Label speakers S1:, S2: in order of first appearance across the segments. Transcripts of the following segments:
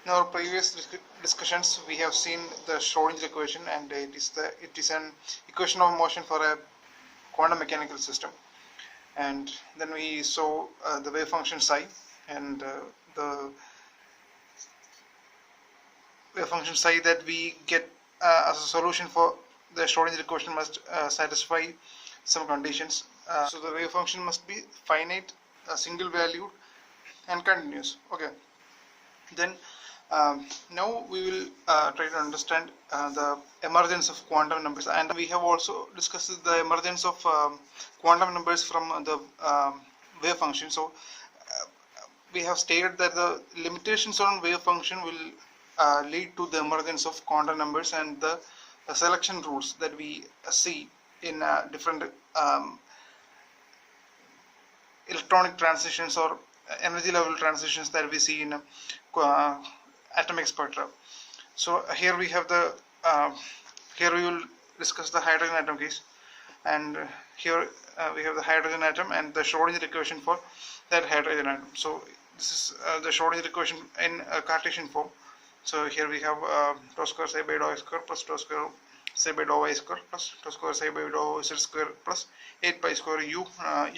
S1: In our previous discussions, we have seen the Schrodinger equation, and it is an equation of motion for a quantum mechanical system. And then we saw the wave function psi, and the wave function psi that we get as a solution for the Schrodinger equation must satisfy some conditions. So the wave function must be finite, single valued, and continuous. Okay. Then now we will try to understand the emergence of quantum numbers, and we have also discussed the emergence of quantum numbers from the wave function. So we have stated that the limitations on wave function will lead to the emergence of quantum numbers, and the selection rules that we see in different electronic transitions or energy level transitions that we see in atomic spectra. So here we have the here we will discuss the hydrogen atom case, and here we have the hydrogen atom and the Schrodinger equation for that hydrogen atom. So this is the Schrodinger equation in Cartesian form. So here we have tau square psi by dou x square plus tau square psi by dou y square plus tau square psi by dou z square plus 8 pi square u,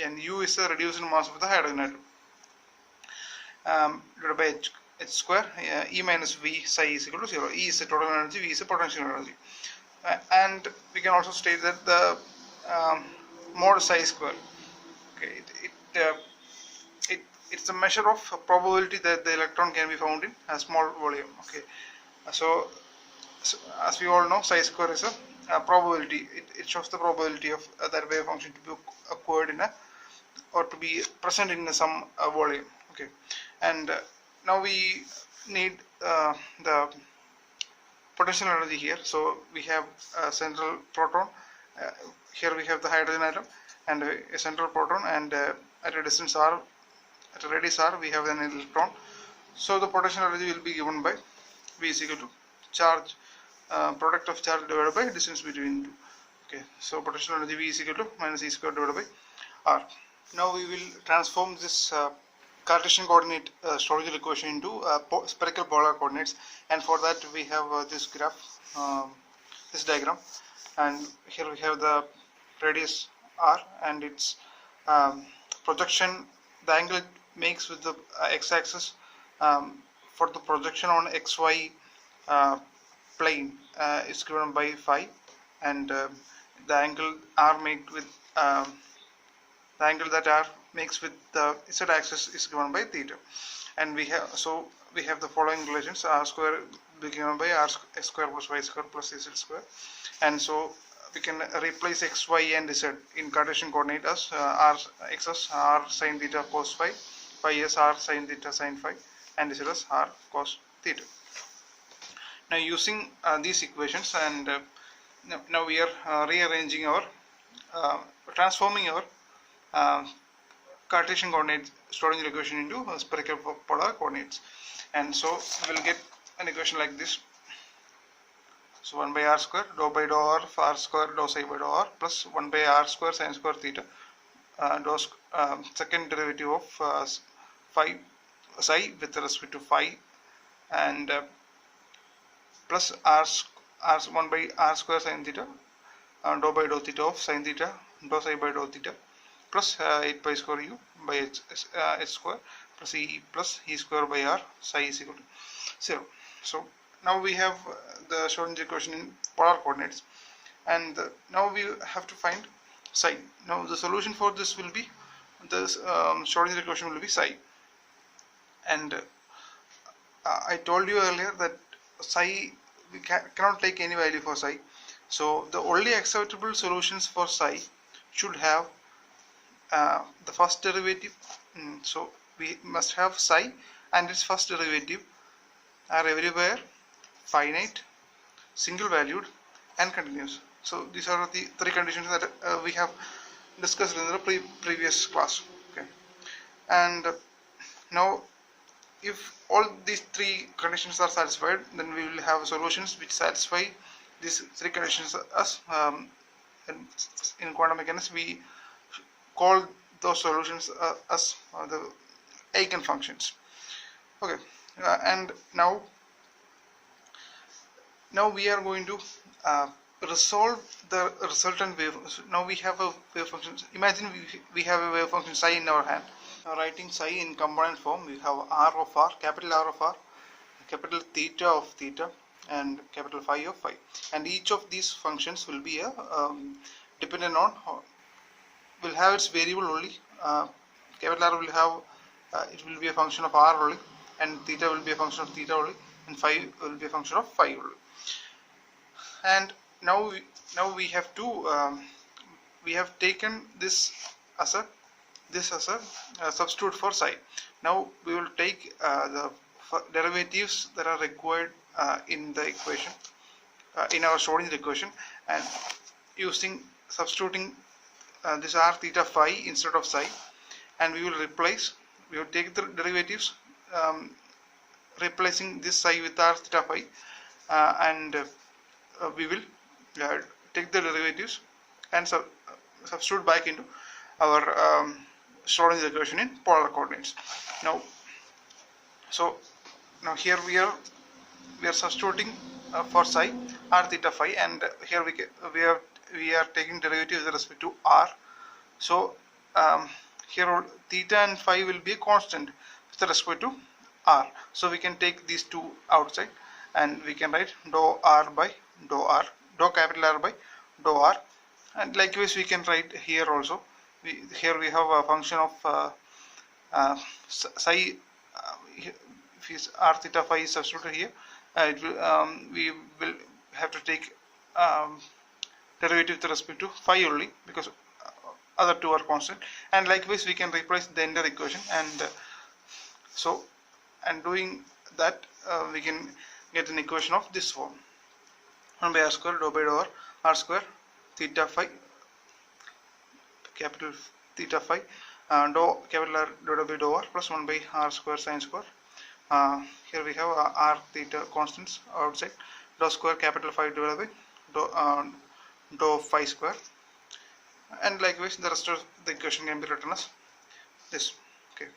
S1: and u is the reduced mass of the hydrogen atom, divided by h square. E minus v psi is equal to 0. E is the total energy, v is the potential energy, and we can also state that the mod psi square, okay, it's a measure of probability that the electron can be found in a small volume. Okay, so as we all know, psi square is a probability. It shows the probability of that wave function to be occurred in or to be present in some volume. Okay, and now we need the potential energy here. So we have a central proton. Here we have the hydrogen atom and a central proton, and at a distance r, at a radius r, we have an electron. So the potential energy will be given by V is equal to charge, product of charge divided by distance between two. Okay, so potential energy V is equal to minus E square divided by R. Now we will transform this Cartesian coordinate Schrodinger equation into spherical polar coordinates, and for that we have this graph, this diagram, and here we have the radius r and its projection, the angle it makes with the x-axis for the projection on xy plane is given by phi, and the angle r made with the angle that r makes with the z-axis is given by theta. And we have the following relations: r square will be given by r x square plus y square plus z square, and so we can replace x, y, and z in Cartesian coordinate as r x as r sin theta cos phi, y as r sin theta sin phi, and z as r cos theta. Now using these equations, and now we are rearranging our transforming our Cartesian coordinate Schrodinger equation into spherical polar coordinates, and so we will get an equation like this. So 1 by r square dou by dou r square dou psi by dou r plus 1 by r square sin square theta second derivative of psi with respect to phi, and plus r 1 by r square sin theta dou by dou theta of sin theta dou psi by dou theta plus 8 pi square u by h square plus e square by r psi is equal to 0. So now we have the Schrodinger equation in polar coordinates, and now we have to find psi. Now the solution for this will be this Schrodinger equation will be psi, and I told you earlier that psi we cannot take any value for psi. So the only acceptable solutions for psi should have the first derivative. So we must have psi and its first derivative are everywhere finite, single valued, and continuous. So these are the three conditions that we have discussed in the previous class. Okay, and now if all these three conditions are satisfied, then we will have solutions which satisfy these three conditions. As in quantum mechanics we call those solutions as the eigenfunctions. Okay, and now now we are going to resolve the resultant wave. So now we have a wave function. Imagine we have a wave function psi in our hand. Writing psi in component form, we have r of r, capital R of r, capital theta of theta, and capital phi of phi. And each of these functions will be a dependent on, will have its variable only. Capital R will have it will be a function of r only, and theta will be a function of theta only, and phi will be a function of phi only. And now we have to we have taken this as a substitute for psi. Now we will take the derivatives that are required in the equation, in our Schrodinger equation, and substituting this r theta phi instead of psi, and we will take the derivatives, replacing this psi with r theta phi, and we will take the derivatives and substitute back into our Schrodinger equation in polar coordinates. Now here we are substituting for psi r theta phi, and here we are taking derivative with respect to r. So here theta and phi will be a constant with respect to r. So we can take these two outside, and we can write dou r by dou r, dou capital R by dou r, and likewise we can write here also. Here we have a function of psi. If r theta phi is substituted here, we will have to take derivative with respect to phi only, because other two are constant, and likewise we can replace the entire equation, and doing that we can get an equation of this form: 1 by r square dou by dou r square theta phi, capital theta phi, dou capital R divided by dou r, plus 1 by r square sin square. Here we have r theta constants outside, dou square capital phi divided by dou phi square, and likewise the rest of the equation can be written as this. Okay.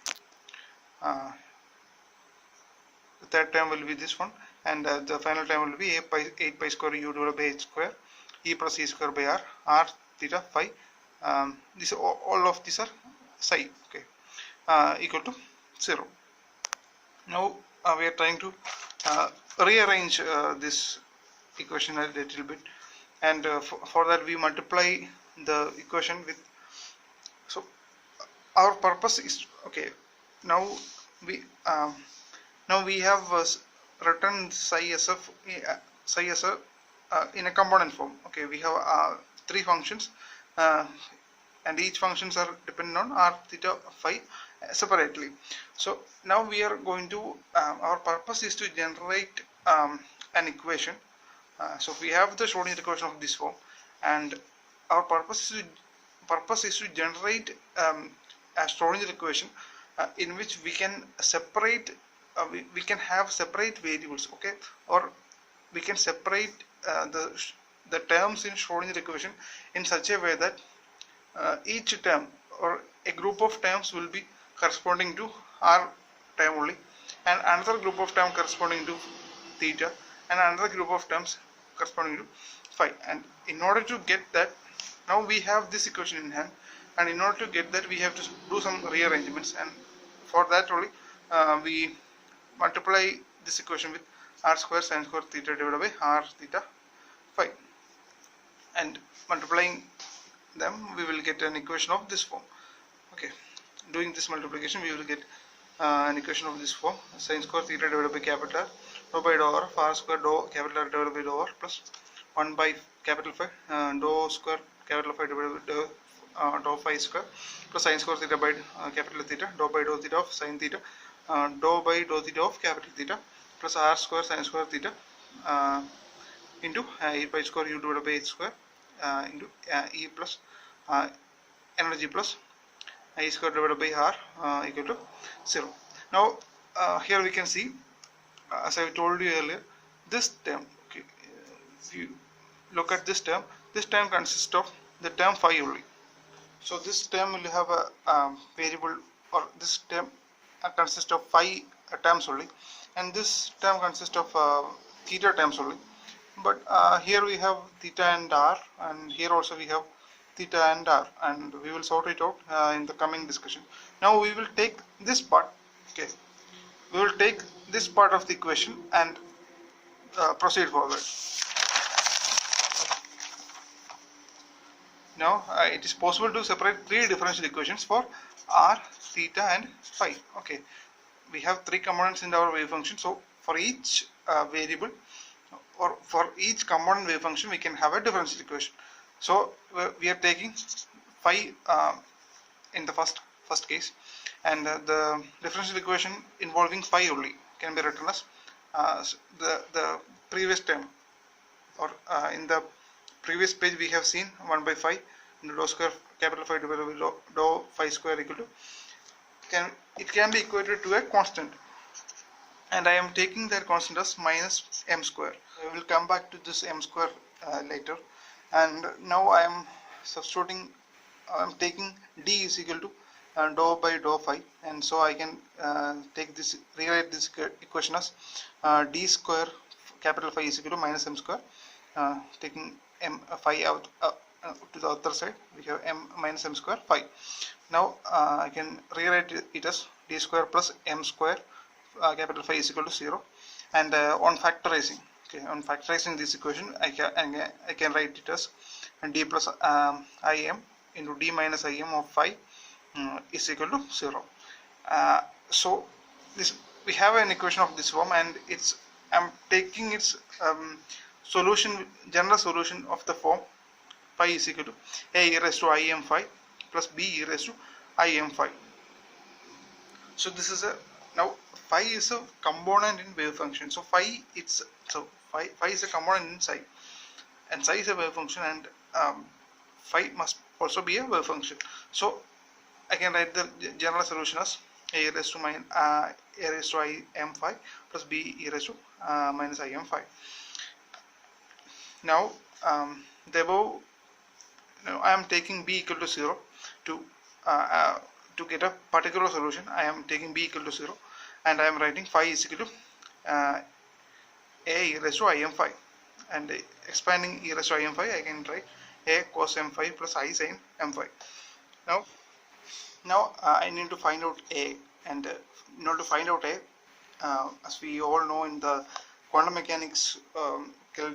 S1: The third term will be this one, and the final term will be 8 pi square u divided by h square e plus e square by r theta phi. All of these are psi, okay, equal to 0. Now we are trying to rearrange this equation a little bit, and for that we multiply the equation with, so our purpose is, okay, now we have written psi as a in a component form. Okay, we have three functions, and each functions are dependent on r theta phi separately. So now we are going to our purpose is to generate an equation. So we have the Schrodinger equation of this form, and our purpose is to generate a Schrodinger equation in which we can separate we can have separate variables, okay, or we can separate the terms in Schrodinger equation in such a way that each term or a group of terms will be corresponding to r term only, and another group of terms corresponding to theta, and another group of terms corresponding to phi. And in order to get that, now we have this equation in hand, and in order to get that we have to do some rearrangements, and for that only we multiply this equation with r square sin square theta divided by r theta phi, and multiplying them we will get an equation of this form. Okay, doing this multiplication we will get an equation of this form: sin square theta divided by capital R dou by dou r of r square dou capital R divided by dou r plus 1 by capital phi dou square capital phi divided by dou phi square plus sin square theta by capital theta dou by dou theta of sin theta dou by dou theta of capital theta plus r square sin square theta into 8 pi square u divided by h square into E plus energy plus I square divided by R equal to 0. Now here we can see, as I told you earlier, this term, okay, if you look at this term consists of the term phi only. So this term will have a variable, or this term consists of phi terms only, and this term consists of theta terms only. but here we have theta and r, and here also we have theta and r, and we will sort it out in the coming discussion. Now we will take this part. Okay, we will take this part of the equation and proceed forward. Now it is possible to separate three differential equations for r, theta and phi. Okay, we have three components in our wave function, so for each variable or for each component wave function we can have a differential equation. So we are taking phi in the first case, and the differential equation involving phi only can be written as the previous term, or in the previous page we have seen 1 by phi into dou square capital Phi divided by dou phi square equal to, it can be equated to a constant, and I am taking that constant as minus m square. I will come back to this m square later, and now I am substituting, I am taking d is equal to dou by dou phi, and so I can take this, rewrite this equation as d square capital Phi is equal to minus m square, taking m phi out to the other side, we have m minus m square phi. Now I can rewrite it as d square plus m square capital Phi is equal to 0, and on factorizing, okay, on factorizing this equation I can write it as d plus im into d minus im of phi is equal to 0. So this, we have an equation of this form, and I'm taking its solution, general solution of the form phi is equal to a e raised to im phi plus b e raised to im phi. So this is now phi is a component in wave function. So phi is a component in psi, and psi is a wave function, and phi must also be a wave function. So I can write the general solution as a raised to im phi plus b e raised to minus im phi. Now the above, now I am taking b equal to 0 to get a particular solution. I am taking b equal to 0, and I am writing phi is equal to a e raised to im phi, and expanding e raised to im phi, I can write a cos m phi plus I sin m phi. Now I need to find out a, and in order to find out a, as we all know in the quantum mechanics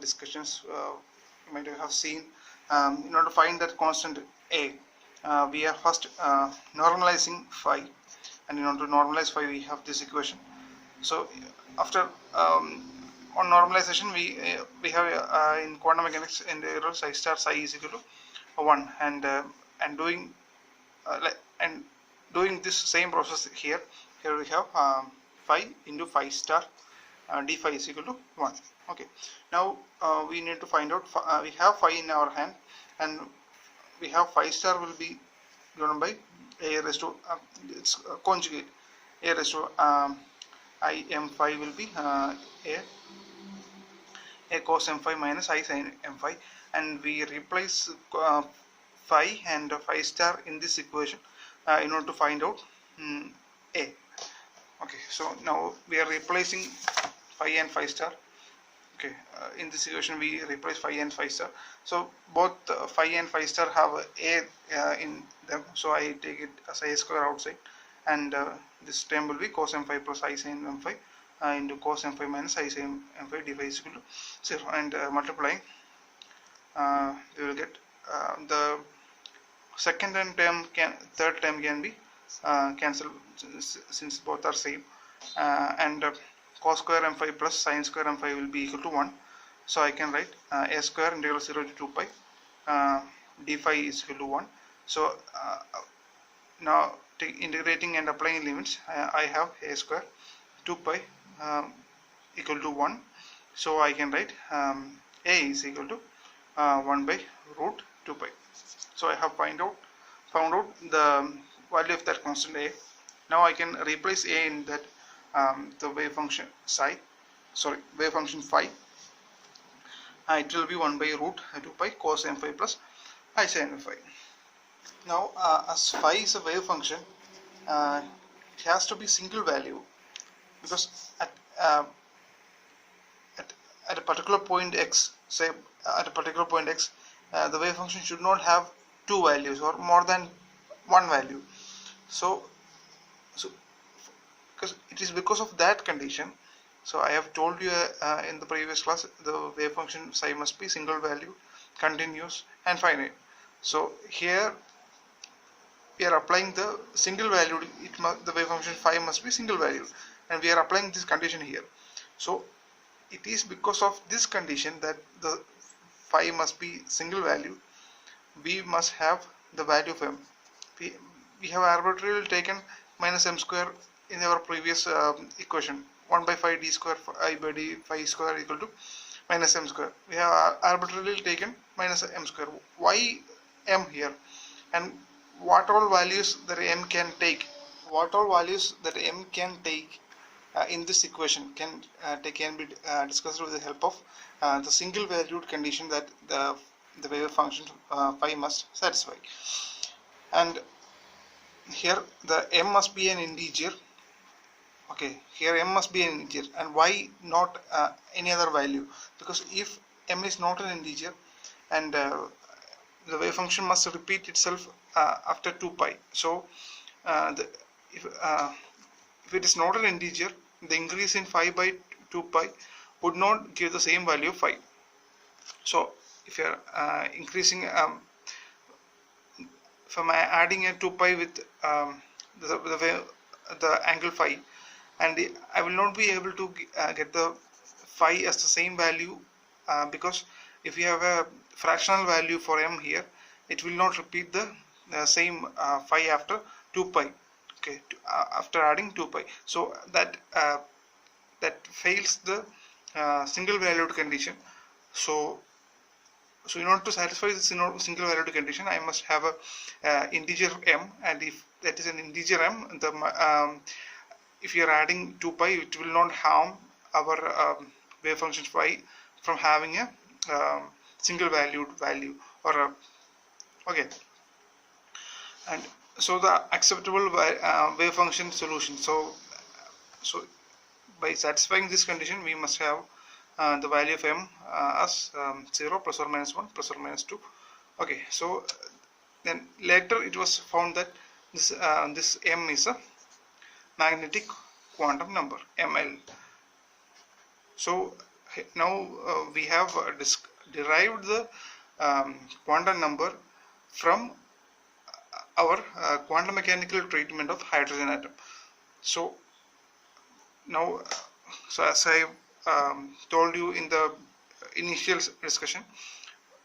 S1: discussions, you might have seen, in order to find that constant a, we are first normalizing phi, and in order to normalize phi we have this equation. So after on normalization we have in quantum mechanics integral psi star psi is equal to 1, and doing this same process here we have phi into phi star d phi is equal to 1. Okay, now we need to find out, we have phi in our hand, and we have phi star will be given by a raised to its conjugate, a raised to I m phi will be a cos m phi minus I sin m phi, and we replace phi and phi star in this equation in order to find out a. Okay, so now we are replacing phi and phi star. Okay, in this equation we replace phi and phi star. So both phi and phi star have a in them, so I take it as a square outside, and this term will be cos m phi plus I sin m phi into cos m phi minus I sin m phi d phi is equal to 0, and multiplying we will get the second and third term can be cancelled since both are same, and cos square m phi plus sin square m phi will be equal to 1. So I can write a square integral 0 to 2 pi d phi is equal to 1. So now integrating and applying limits, I have a square 2 pi equal to 1. So I can write a is equal to 1 by root 2 pi. So I have found out the value of that constant a. Now I can replace a in that the wave function wave function phi. It will be 1 by root 2 pi cos m phi plus I sin m phi. Now as phi is a wave function, it has to be single value, because at at a particular point x, say at a particular point x, the wave function should not have two values or more than one value. So because it is because of that condition. So I have told you in the previous class, the wave function psi must be single value, continuous and finite. So here we are applying the single valued, the wave function phi must be single valued, and we are applying this condition here. So it is because of this condition that the phi must be single value. We must have the value of m. We have arbitrarily taken minus m square in our previous equation, 1 by 5 d square I by d phi square equal to minus m square. We have arbitrarily taken minus m square. Why m here? And what all values that m can take? What all values that m can take in this equation can be discussed with the help of the single valued condition that the wave function phi must satisfy. And here the m must be an integer. Okay, here m must be an integer, and why not any other value? Because if m is not an integer, and the wave function must repeat itself after 2 pi. So if it is not an integer, the increase in phi by 2 pi would not give the same value of phi. So if you are increasing, if I am adding a 2 pi with the angle phi, and I will not be able to get the phi as the same value, because if you have a fractional value for m here, it will not repeat the same phi after 2 pi. Okay, after adding 2 pi. So that fails the single valued condition. So in order to satisfy this single valued condition, I must have a integer m, and if that is an integer m, if you are adding 2 pi, it will not harm our wave function phi from having a single valued value or okay. And so the acceptable wave function solution. So by satisfying this condition, we must have the value of m as 0 plus or minus 1 plus or minus 2. Okay, so then later it was found that this m is a magnetic quantum number, ml. So now we have derived the quantum number from our quantum mechanical treatment of hydrogen atom. So now, so as I told you in the initial discussion,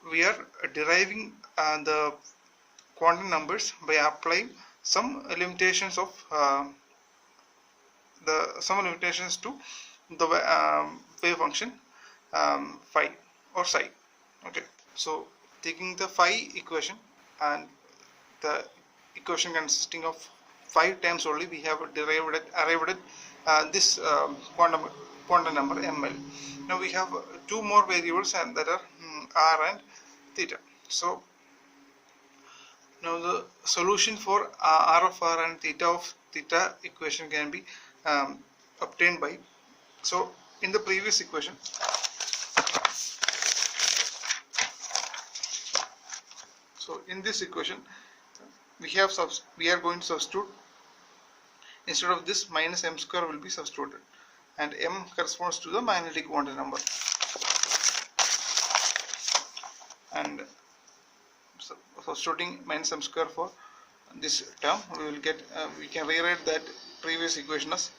S1: we are deriving the quantum numbers by applying some limitations of to the wave function phi or psi. Okay, so taking the phi equation, and the equation consisting of 5 terms only, we have arrived at this quantum number ml. Now we have two more variables, and that are r and theta. So now the solution for r of r and theta of theta equation can be obtained by, so in the previous equation, so in this equation we are going to substitute, instead of this, minus m square will be substituted, and m corresponds to the magnetic quantum number. And substituting minus m square for this term, we will get we can rewrite that previous equation as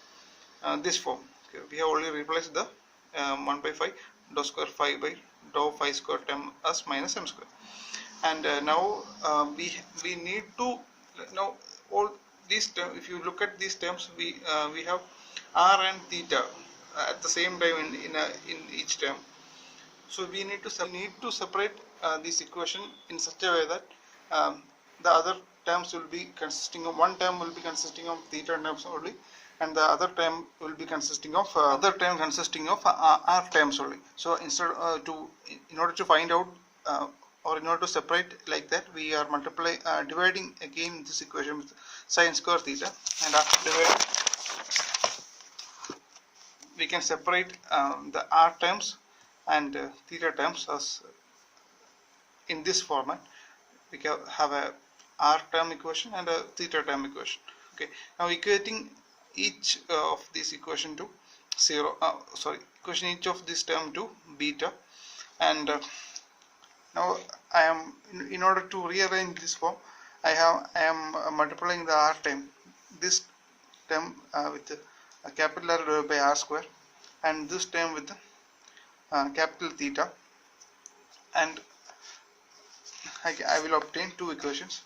S1: this form. Okay, we have only replaced the 1 by 5 dou square phi by dou phi square term as minus m square. And now we need to, now all these terms, if you look at these terms, we have r and theta at the same time in each term. So we need to separate this equation in such a way that the other terms will be consisting of, one term will be consisting of theta terms only, and the other term will be consisting of r terms only. So instead in order to find out or in order to separate like that, we are dividing again this equation with sine square theta, and after dividing we can separate the r terms and theta terms as in this format. We can have a r term equation and a theta term equation. Okay, now equating each of these equation to equation each of this term to beta, and now I am in order to rearrange this form, I am multiplying the r term, this term with a capital R divided by r square, and this term with capital theta, and I will obtain two equations.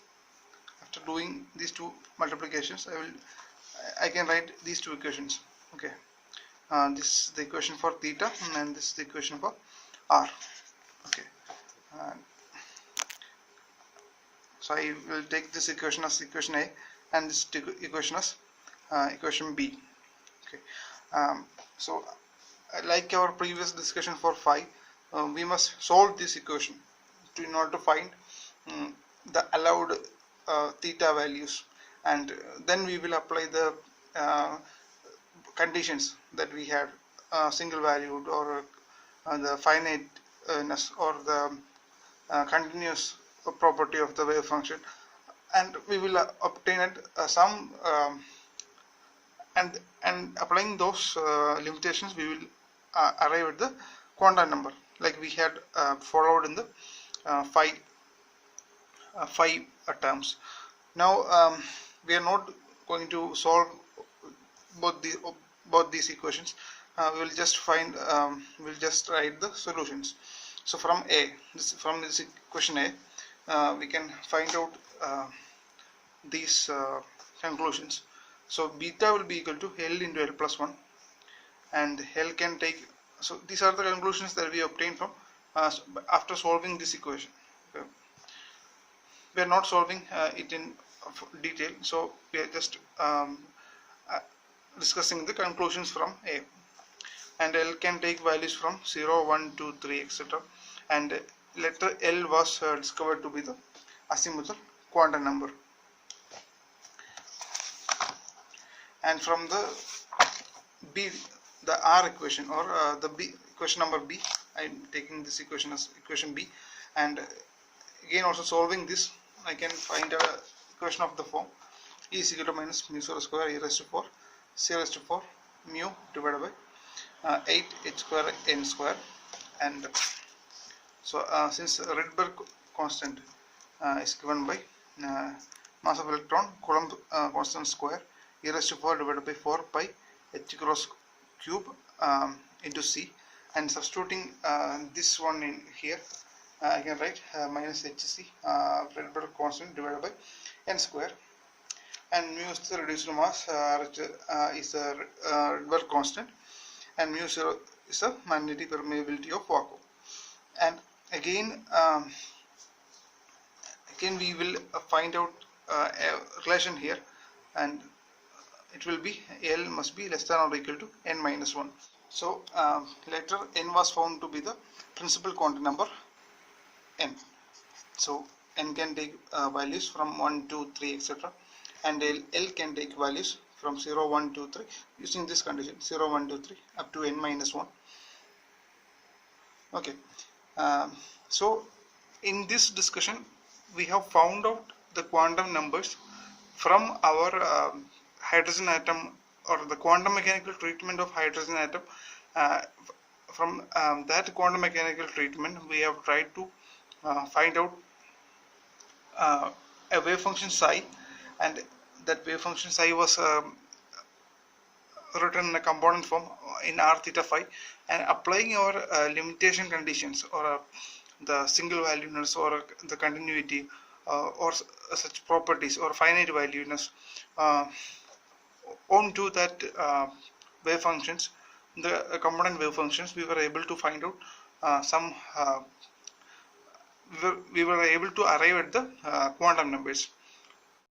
S1: After doing these two multiplications, I can write these two equations. Okay, this is the equation for theta, and this is the equation for r. Okay, so I will take this equation as equation A, and this equation as equation B. Okay, so like our previous discussion for phi, we must solve this equation in order to find the allowed theta values, and then we will apply the conditions that we had, single valued, or the finiteness, or the continuous property of the wave function, and we will obtain some and applying those limitations, we will arrive at the quantum number like we had followed in the phi terms. Now we are not going to solve both these equations. We will just find we'll just write the solutions. So from this equation A, we can find out these conclusions. So beta will be equal to L into L plus 1, and L can take, so these are the conclusions that we obtain from after solving this equation. Okay. We are not solving it in detail, so we are just discussing the conclusions from A. And L can take values from 0, 1, 2, 3, etc. And letter L was discovered to be the azimuthal quantum number. And from the B, the R equation, or the B equation number B, I am taking this equation as equation B, and again also solving this, I can find a equation of the form E is equal to minus mu 0 square e raised to 4 c raised to 4 mu divided by 8 h square n square. And so since Rydberg constant is given by mass of electron Coulomb constant square e raised to 4 divided by 4 pi h cross cube into c, and substituting this one in here, I can write minus hc Rydberg constant divided by n square, and mu is the reduced mass, is the Rydberg constant, and mu 0 is the magnetic permeability of vacuum. And again we will find out a relation here, and it will be L must be less than or equal to n minus 1. So later n was found to be the principal quantum number n. So n can take values from 1, 2, 3, etc. and L can take values from 0, 1, 2, 3 using this condition 0, 1, 2, 3 up to n minus 1. Okay, so in this discussion we have found out the quantum numbers from our hydrogen atom, or the quantum mechanical treatment of hydrogen atom. From that quantum mechanical treatment, we have tried to find out a wave function psi, and that wave function psi was written in a component form in r theta phi, and applying our limitation conditions, or the single valueness, or the continuity, or such properties, or finite valueness onto that wave functions, the component wave functions, we were able to find out we were able to arrive at the quantum numbers.